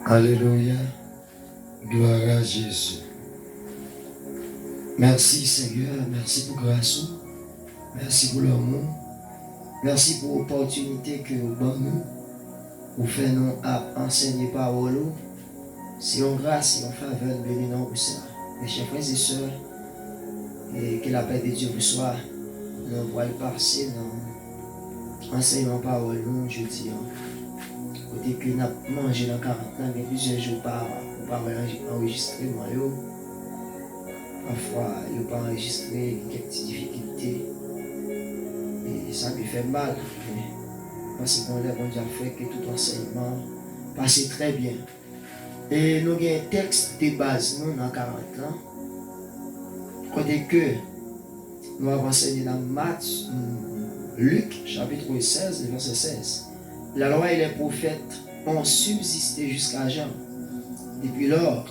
Alléluia. Gloire à Jésus. Merci Seigneur, merci pour grâce, merci pour l'amour, merci pour l'opportunité que vous donnez pour faire nous enseigner parole. C'est une grâce et une faveur de bénir pour ça. Mes chers frères et sœurs, et que la paix de Dieu vous soit, nous voyons passer dans l'enseignement parole nous jeudi. Côté que nous avons mangé dans 40 ans, mais plusieurs jours par enregistrer moi. Parfois, il n'a pas enregistré quelques petites difficultés. Et ça lui fait mal. Parce qu'on a bon Dieu fait que tout enseignement passe très bien. Et nous avons un texte de base, nous, dans 40 ans. Côté que nous avons enseigné dans Luc, chapitre 16, verset 16. La loi et les prophètes ont subsisté jusqu'à Jean. Depuis lors,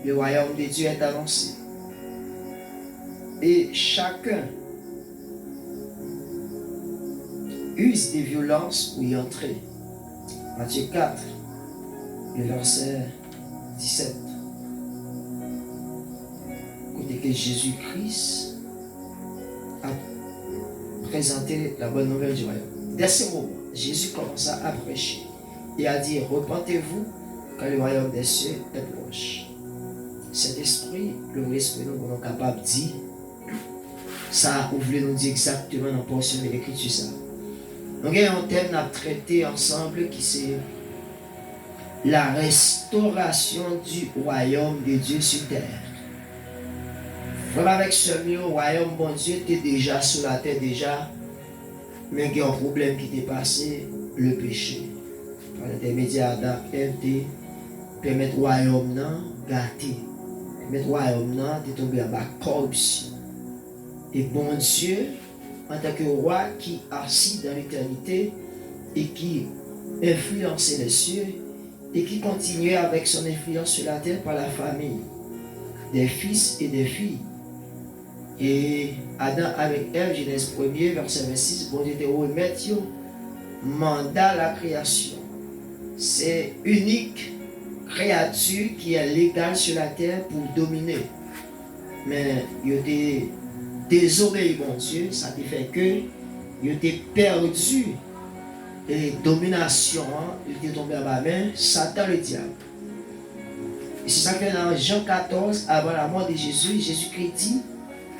le royaume de Dieu est annoncé. Et chacun use des violences pour y entrer. Matthieu 4, le verset 17. Côté que Jésus-Christ a présenté la bonne nouvelle du royaume. Dès ce moment, Jésus commença à prêcher et à dire: repentez-vous, car le royaume des cieux est proche. Cet esprit, le esprit, nous sommes capables de dire ça, vous voulez nous dire exactement dans la portion de l'écriture ça. Nous avons un thème à traiter ensemble qui c'est la restauration du royaume de Dieu sur terre. Vraiment avec ce mot, le royaume bon Dieu était déjà sur la terre déjà, mais il y a un problème qui était passé, le péché. Par l'intermédiaire d'Ève, permettre le royaume de gâter, permettre le royaume de tomber en bas corruption. Et bon Dieu, en tant que roi qui est assis dans l'éternité et qui influençait les cieux et qui continuait avec son influence sur la terre par la famille des fils et des filles. Et Adam avec Ève, Genèse 1er, verset 26, bon Dieu te remet mandat la création. C'est unique créature qui est légale sur la terre pour dominer. Mais il était désobéi mon Dieu, ça te fait que il était perdu et domination, il était tombé à ma main, Satan le diable. Et c'est ça que dans Jean 14, avant la mort de Jésus, Jésus-Christ dit,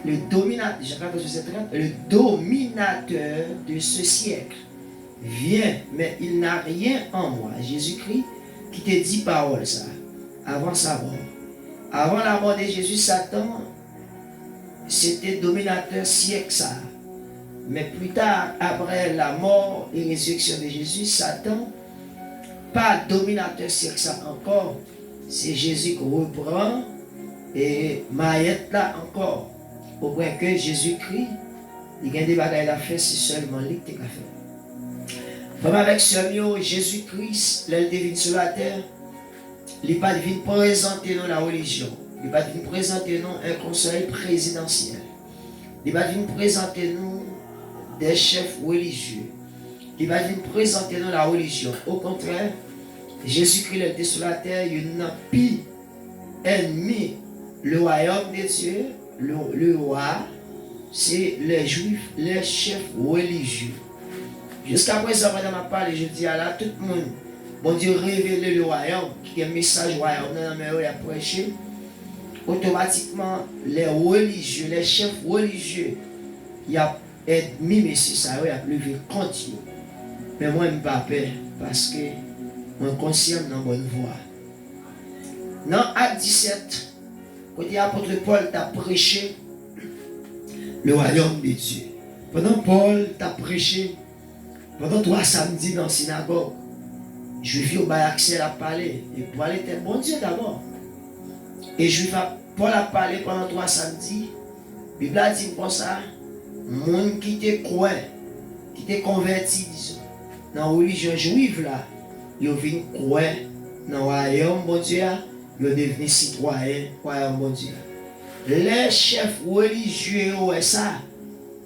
le dominateur, Jean 14, verset 30, le dominateur de ce siècle vient, mais il n'a rien en moi. Jésus-Christ qui te dit parole ça, avant sa mort. Avant la mort de Jésus, Satan, c'était dominateur siècle ça. Mais plus tard, après la mort et résurrection de Jésus, Satan, pas dominateur siècle ça encore. C'est Jésus qui reprend et Maïette là encore. Au point que Jésus-Christ, il y a des bagailles à faire, c'est seulement lui qui l'a fait. Comme avec ce mot, Jésus-Christ, l'elle devine sur la terre, il n'est pas devine présenter nous la religion. Il va nous présenter nous un conseil présidentiel. Il va nous présenter nous des chefs religieux. Il va nous présenter nous la religion. Au contraire, Jésus-Christ était sur la terre, il n'a plus ennemi. Le royaume de Dieu, le roi, c'est les juifs, les chefs religieux. Jusqu'à présent, madame a parlé, je dis à là, tout le monde, bon Dieu révèle le royaume, qui est un message royaume, il a prêché. Automatiquement, les religieux, les chefs religieux, il y a ennemi, mais c'est ça, il a levé contre eux. Mais moi, je n'ai pas peur, parce que je suis conscient dans la bonne voie. Dans Acte 17, quand l'apôtre Paul t'a prêché le royaume de Dieu. Pendant Paul t'a prêché, pendant 3 samedis dans la synagogue, je vis au bas accès à parler. Et Paul était bon Dieu d'abord. Et Paul a parlé pendant 3 samedis. La Bible a dit comme ça, monde qui te croit, qui te converti, disons, dans la religion juive là, ils viennent croire dans le royaume bon Dieu, ils deviennent citoyens du royaume bon Dieu. Les chefs religieux, ça,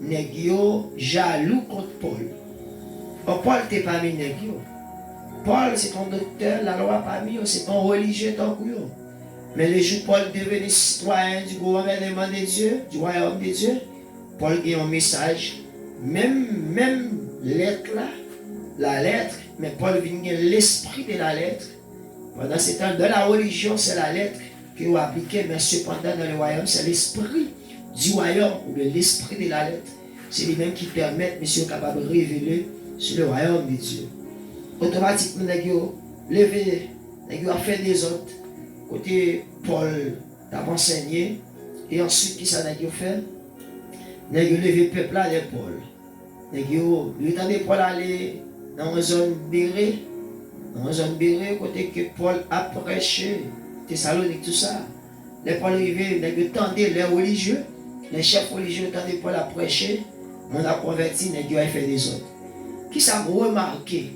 nèg yo jaloux contre Paul. Paul n'était pas mis nèg yo. Paul, c'est ton docteur, la loi parmi eux, c'est ton religieux, ton couillon. Mais le jour où Paul devenait citoyen du gouvernement de Dieu, du royaume de Dieu, Paul a un message, même lettre là, la lettre, mais Paul vient l'esprit de la lettre. Pendant ce temps, dans la religion, c'est la lettre qui est appliquée, mais cependant, dans le royaume, c'est l'esprit du royaume, ou bien l'esprit de la lettre. C'est les mêmes qui permettent, monsieur, capable de révéler sur le royaume de Dieu. Automatiquement, nous levé, nous avons fait des autres. Côté Paul t'a enseigné, et ensuite, qui ça nous fait? Nous avons levé le peuple là de Paul. Nous avons Paul aller dans une zone bérée, côté que Paul a prêché, Thessalonique, tout ça. Les Paul arrivé, nous avons tendu les religieux, les chefs religieux tendaient Paul à prêcher, on a converti, nous avons fait des autres. Qui ça remarqué?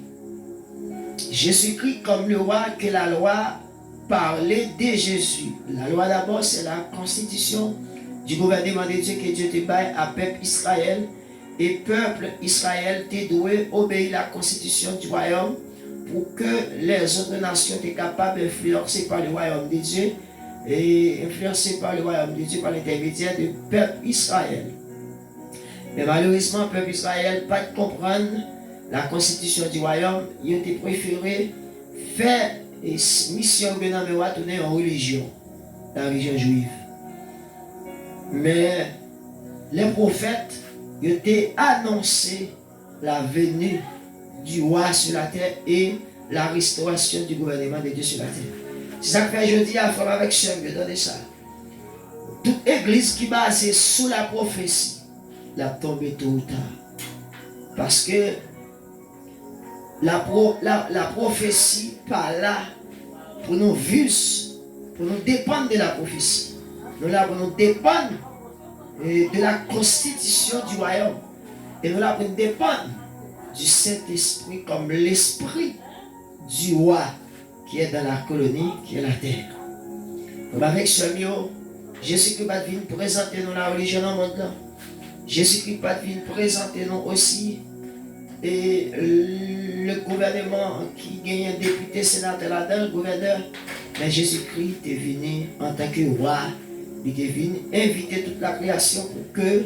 Jésus-Christ comme le roi, que la loi parlait de Jésus. La loi d'abord, c'est la constitution du gouvernement de Dieu que Dieu te baille à peuple Israël. Et peuple Israël te doit obéir à la constitution du royaume pour que les autres nations soient capables d'influencer par le royaume de Dieu et influencer par le royaume de Dieu par l'intermédiaire du peuple Israël. Mais malheureusement, le peuple Israël n'a pas comprendre la constitution du royaume. Il a préféré faire une mission de tourner en religion, la religion juive. Mais les prophètes ont annoncé la venue du roi sur la terre et la restauration du gouvernement de Dieu sur la terre. C'est ça que je dis à faire avec ce mieux, donnez ça. Toute église qui est basée sous la prophétie, la tombe tôt ou tard. Parce que la prophétie pas là pour nous vivre, pour nous dépendre de la prophétie. Nous là pour nous dépendre de la constitution du royaume. Et nous là pour nous dépendre du Saint-Esprit comme l'esprit du roi qui est dans la colonie, qui est la terre. Comme avec ce mot, Jésus-Christ va venir présenter nous la religion dans le monde. Jésus-Christ va venir présenter nous aussi et le gouvernement qui gagne un député, sénateur là-dedans, le gouverneur. Mais Jésus-Christ est venu en tant que roi. Il est venu inviter toute la création pour que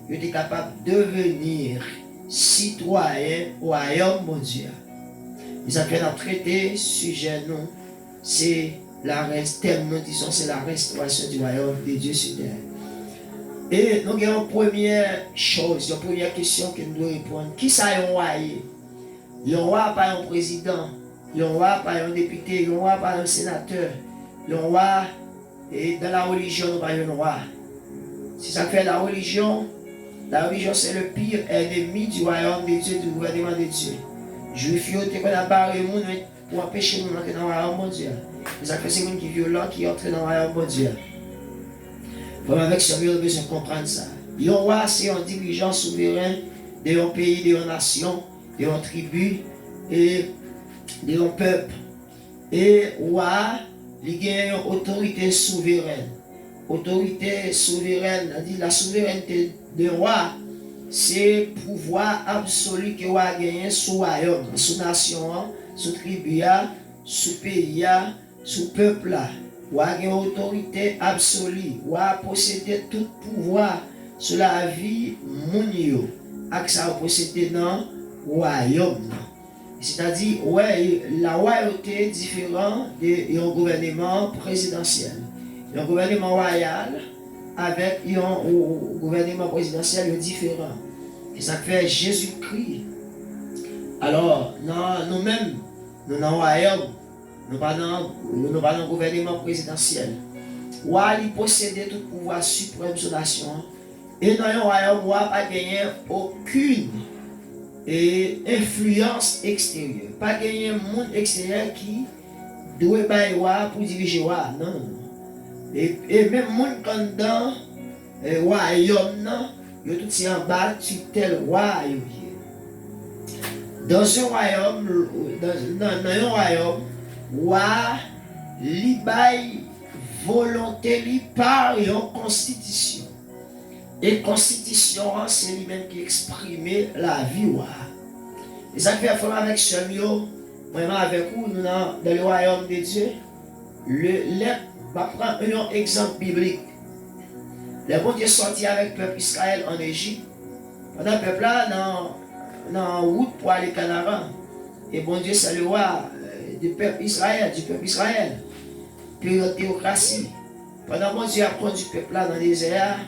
il soit capable de devenir citoyen au royaume mondial. Ils ont fait un traité, sujet nous, c'est la thème, nous disons, c'est la restauration du royaume de Dieu sur terre. Et nous avons une première chose, une première question que nous devons répondre. Qui ça est un roi? Le roi pas un président, le roi pas un député, le roi pas un sénateur, le roi et dans la religion nous pas un roi. Si ça fait la religion c'est le pire ennemi du royaume de Dieu, du gouvernement de Dieu. Juifs qui qu'on a barré le monde pour empêcher nous d'entrer dans le royaume mondial. Ça fait ces gens qui violents qui entrent dans le royaume mondial. Comme avec ce mieux, on a besoin de comprendre ça. Le roi, c'est un dirigeant souverain d'un pays, d'une nation, d'une tribu et d'un peuple. Et roi, il a une autorité souveraine. Autorité souveraine, c'est-à-dire la souveraineté de roi, c'est le pouvoir absolu que roi a gagné sous royaume, sous nation, sous tribu, sous pays, sous peuple. Roi a une autorité absolue. Roi posséder tout pouvoir sur la vie monio. Et ça a possédé dans le royaume. C'est-à-dire, ouais, la royauté est différente d'un gouvernement présidentiel. Un gouvernement royal avec un gouvernement présidentiel différent. Et ça fait Jésus-Christ. Alors, nous-mêmes, nous dans le royaume, nous pas dans le gouvernement présidentiel. Roi, il possède tout pouvoir suprême sur la nation. Et dans le royaume, roi n'a pas gagné aucune influence extérieure. Pas gagné un monde extérieur qui doit être roi pour diriger roi. Non. Et même monde dans le royaume, il y a tout en bas sur tel roi. Dans un royaume, roi, il baille volonté par une constitution. Et constitution, c'est lui-même qui exprime la vie. Et ça fait affaire avec ce mieux, vraiment avec vous, nous dans le royaume de Dieu. On va prendre un exemple biblique. Le bon Dieu sorti avec le peuple Israël en Égypte. Pendant le peuple là, dans route pour aller au Canaan. Et bon Dieu, c'est le roi du peuple Israël, Puis la théocratie. Pendant que bon Dieu a conduit le peuple là dans le désert,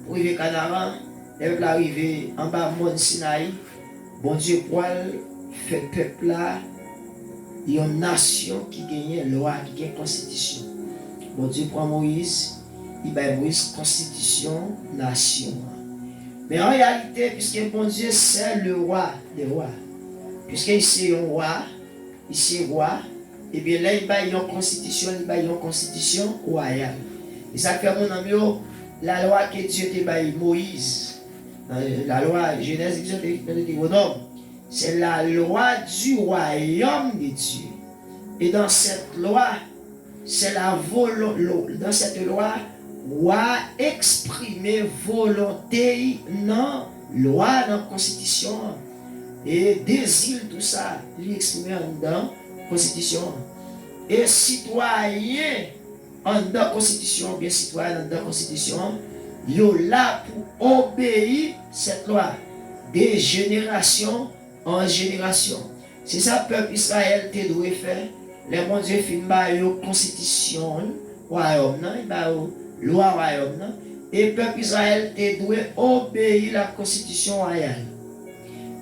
pour arriver au Canaan, le peuple est arrivé en bas de Mont Sinaï. Bon Dieu, pour faire le peuple là, il y a une nation qui gagne loi, qui gagne constitution. Bon Dieu prend Moïse, il va Moïse constitution, nation. Mais en réalité, puisque bon Dieu c'est le roi des rois, puisqu'il est un roi, et bien là il va y avoir une constitution royale. Et ça fait mon ami, la loi que Dieu t'a donné Moïse, la loi Genèse, Deutéronome, c'est la loi du royaume de Dieu. Et dans cette loi, c'est dans cette loi, roi exprimer volonté dans loi, dans la constitution. Et désir, tout ça, il exprime dans la constitution. Et citoyen en dans la constitution, bien citoyen dans la constitution, il est là pour obéir cette loi de génération en génération. C'est ça que le peuple Israël te doit faire. Les bon Dieu fin ba yo constitution royaume nan, ba loi royaume nan, et le peuple Israël te doit obéir la constitution royale.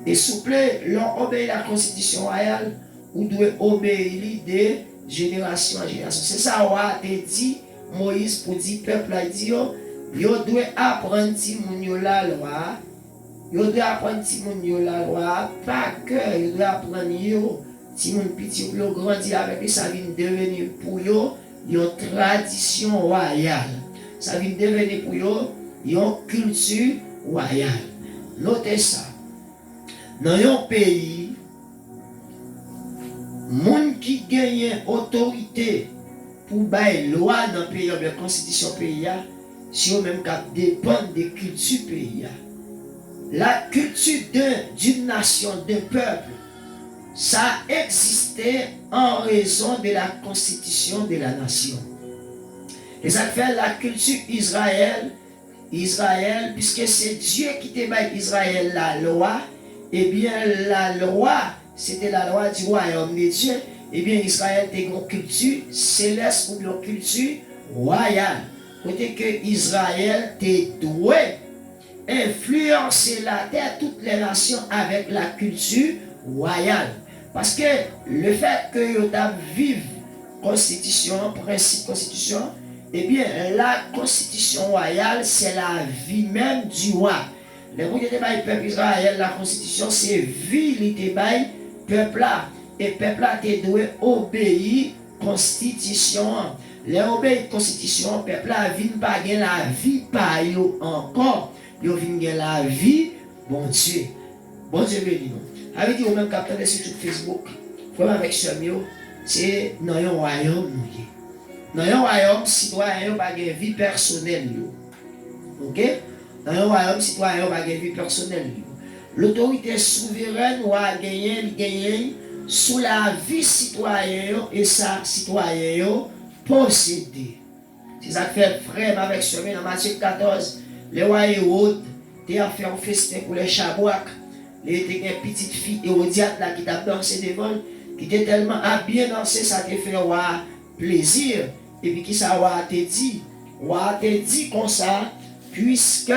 Et souple, l'on obéit la constitution royale, ou doit obéir de génération en génération. C'est ça roi te dit Moïse pour dire peuple a dit yo doit apprendre la loi. Yo doit apprendre la loi, pas que yo doit apprendre yo si mon petit yo grandi avec ça vient devenir pour yo une tradition royale. Ça vient devenir pour yo une culture royale. Notez ça. Dans un pays, moun qui gagne autorité pour bailler loi dans le pays, la constitution pays, si eux même qui dépendent des cultures pays. La culture d'une nation, d'un peuple, ça existait en raison de la constitution de la nation. Et ça fait la culture Israël, puisque c'est Dieu qui te met Israël la loi, et bien la loi, c'était la loi du royaume de Dieu, et bien Israël était une culture céleste ou une culture royale. Côté que Israël était doué influencer la terre, toutes les nations avec la culture royale. Parce que le fait que vous vivez constitution, principe constitution, eh bien la constitution royale, c'est la vie même du roi. Les gens qui étaient peuple Israël, la constitution, c'est vie, il peuple là. Et peuple là, tu dois obéir constitution. Les obéir constitution, peuple là, vient pas gagner la vie par eux encore. Ils viennent gagner la vie, bon Dieu. Bon Dieu béni nous. Avec dit, même capteur sur Facebook, vraiment avec ce mieux, c'est dans un royaume. Dans un royaume, citoyen pas de vie personnelle. Ok? Dans un royaume, citoyen pas de vie personnelle. L'autorité souveraine va gagner sous la vie citoyenne et sa citoyen possédée. C'est ça que fait frère avec ce dans Matthieu 14. Les rois Hérode, tu as fait un festin pour les chabouacs. Il était une petite fille Hérodiade là qui t'a dansé devant, qui était tellement bien dansé, ça t'a fait roi plaisir. Et puis qui ça roi te dit? Roi te dit comme ça, puisque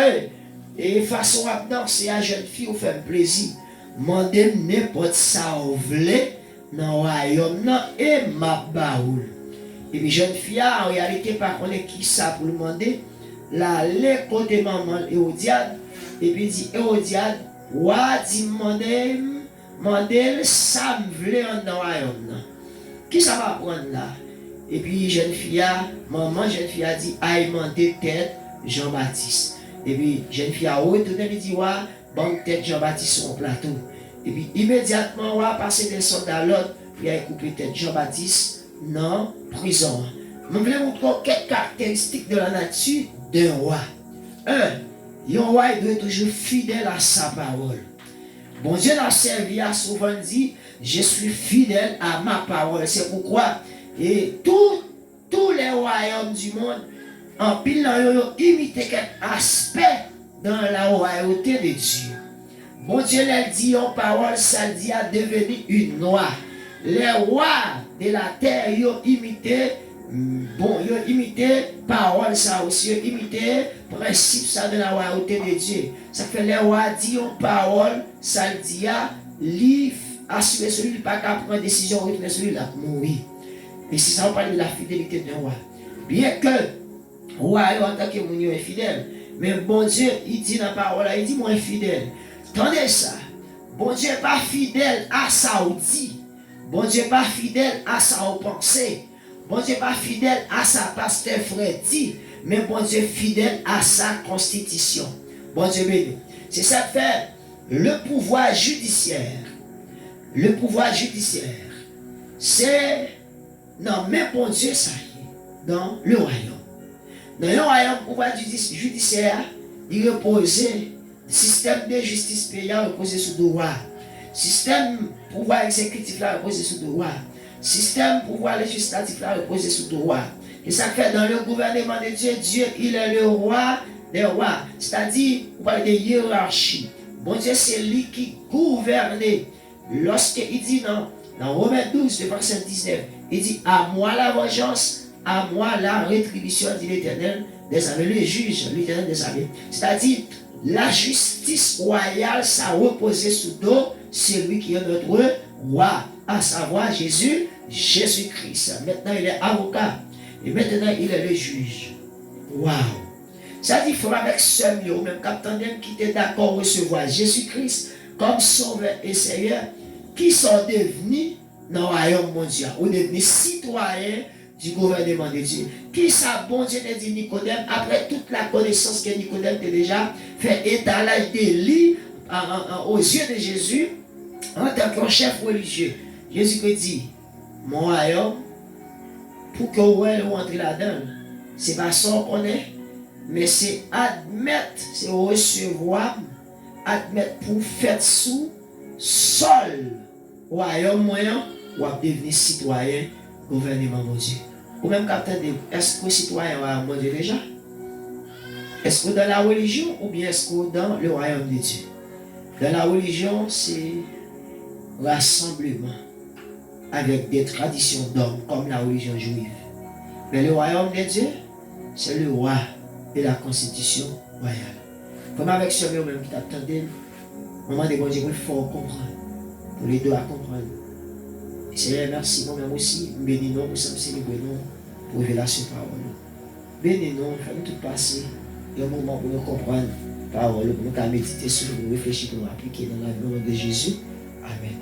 et façon à danser à jeune fille ou faire plaisir. Mandez n'importe ça vous voulez dans le royaume et ma baoul. Et puis jeune fille en réalité pas connaît qui ça pour le demander. La les côté maman Hérodiade et puis dit Hérodiade roi dit mandel ça me voulait dans le royaume. Qui ça va prendre là? Et puis jeune fille maman jeune fille a dit aïe mandé tête Jean-Baptiste. Et puis jeune fille a retourné et dit ouais bon tête Jean-Baptiste sur le plateau. Et puis immédiatement ouais passer des soldats à l'autre puis a coupé tête Jean-Baptiste dans prison. Je voulais montrer quelques caractéristiques de la nature d'un roi. Un roi doit être toujours fidèle à sa parole. Bon Dieu l'a servi à souvent dit, je suis fidèle à ma parole. C'est pourquoi et tous les royaumes du monde, en pile, ont imité quel aspect dans la royauté de Dieu. Bon Dieu l'a dit en parole, ça dit à devenir une loi. Les rois de la terre, ils ont imité, bon, ils ont imité parole, ça aussi, ils ont imité principe, ça de la royauté de Dieu. Ça fait les rois disent en parole, ça dit à livre, assurer celui qui n'a pas qu'à prendre décision, retourner celui-là, mourir. Et si ça, on parle de la fidélité d'un roi. Bien que, roi, en tant que mon est fidèle, mais bon Dieu, il dit dans la parole, il dit, moi, infidèle. Attendez ça. Bon Dieu n'est pas fidèle à ça ou dit. Bon Dieu n'est pas fidèle à ça ou pensée. Bon Dieu n'est pas fidèle à sa pasteur frère dit. Mais bon Dieu est fidèle à sa constitution. Bon Dieu béni. C'est ça que fait le pouvoir judiciaire. Le pouvoir judiciaire. C'est non, mais bon Dieu, ça y est. Dans le royaume. Dans le royaume, le pouvoir judiciaire, il reposait. Système de justice payant reposé sur le roi. Système pouvoir exécutif là reposé sur le roi. Système pouvoir législatif là reposé sur le roi. Et ça fait dans le gouvernement de Dieu, Dieu il est le roi des rois. C'est-à-dire, on parle de hiérarchie. Bon Dieu, c'est lui qui gouverne. Lorsqu'il dit dans Romains 12, verset 19, il dit à moi la vengeance, à moi la rétribution, dit l'Éternel des armées, le juge, l'Éternel des armées. C'est-à-dire, la justice royale, ça reposait sous dos celui qui est notre roi, à savoir Jésus-Christ. Maintenant, il est avocat et maintenant, il est le juge. Waouh! Ça dit, il faut avec ce mieux, même capitaine qui était d'accord recevoir Jésus-Christ comme sauveur et Seigneur, qui sont devenus dans le royaume mondial, ou devenus citoyens du gouvernement de Dieu. Qui ça, bon Dieu, dit Nicodème, après toute la connaissance que Nicodème a déjà fait étalage de lui aux yeux de Jésus, en tant que chef religieux. Jésus dit, mon royaume, pour que vous rentrez là-dedans, c'est pas ça qu'on est, mais c'est admettre, c'est recevoir, admettre pour faire sous sol royaume moyen, ou devenir citoyen gouvernement mon Dieu. Ou même capitaine, est-ce que citoyen royaume mon Dieu déjà? Est-ce que dans la religion ou bien est-ce que dans le royaume de Dieu? Dans la religion, c'est rassemblement avec des traditions d'hommes comme la religion juive. Mais le royaume de Dieu, c'est le roi et la constitution royale. Comme avec ce même qui t'attendait, au moment de bon Dieu, il faut comprendre. Pour les deux à comprendre. Et Seigneur, merci moi-même aussi. Bénis-nous, nous sommes célébrés pour révélation parole. Bénis-nous, fais-nous tout passer. Il y a un moment pour nous comprendre parole, pour nous méditer sur nous, réfléchir, pour nous appliquer dans la vie de Jésus. Amen.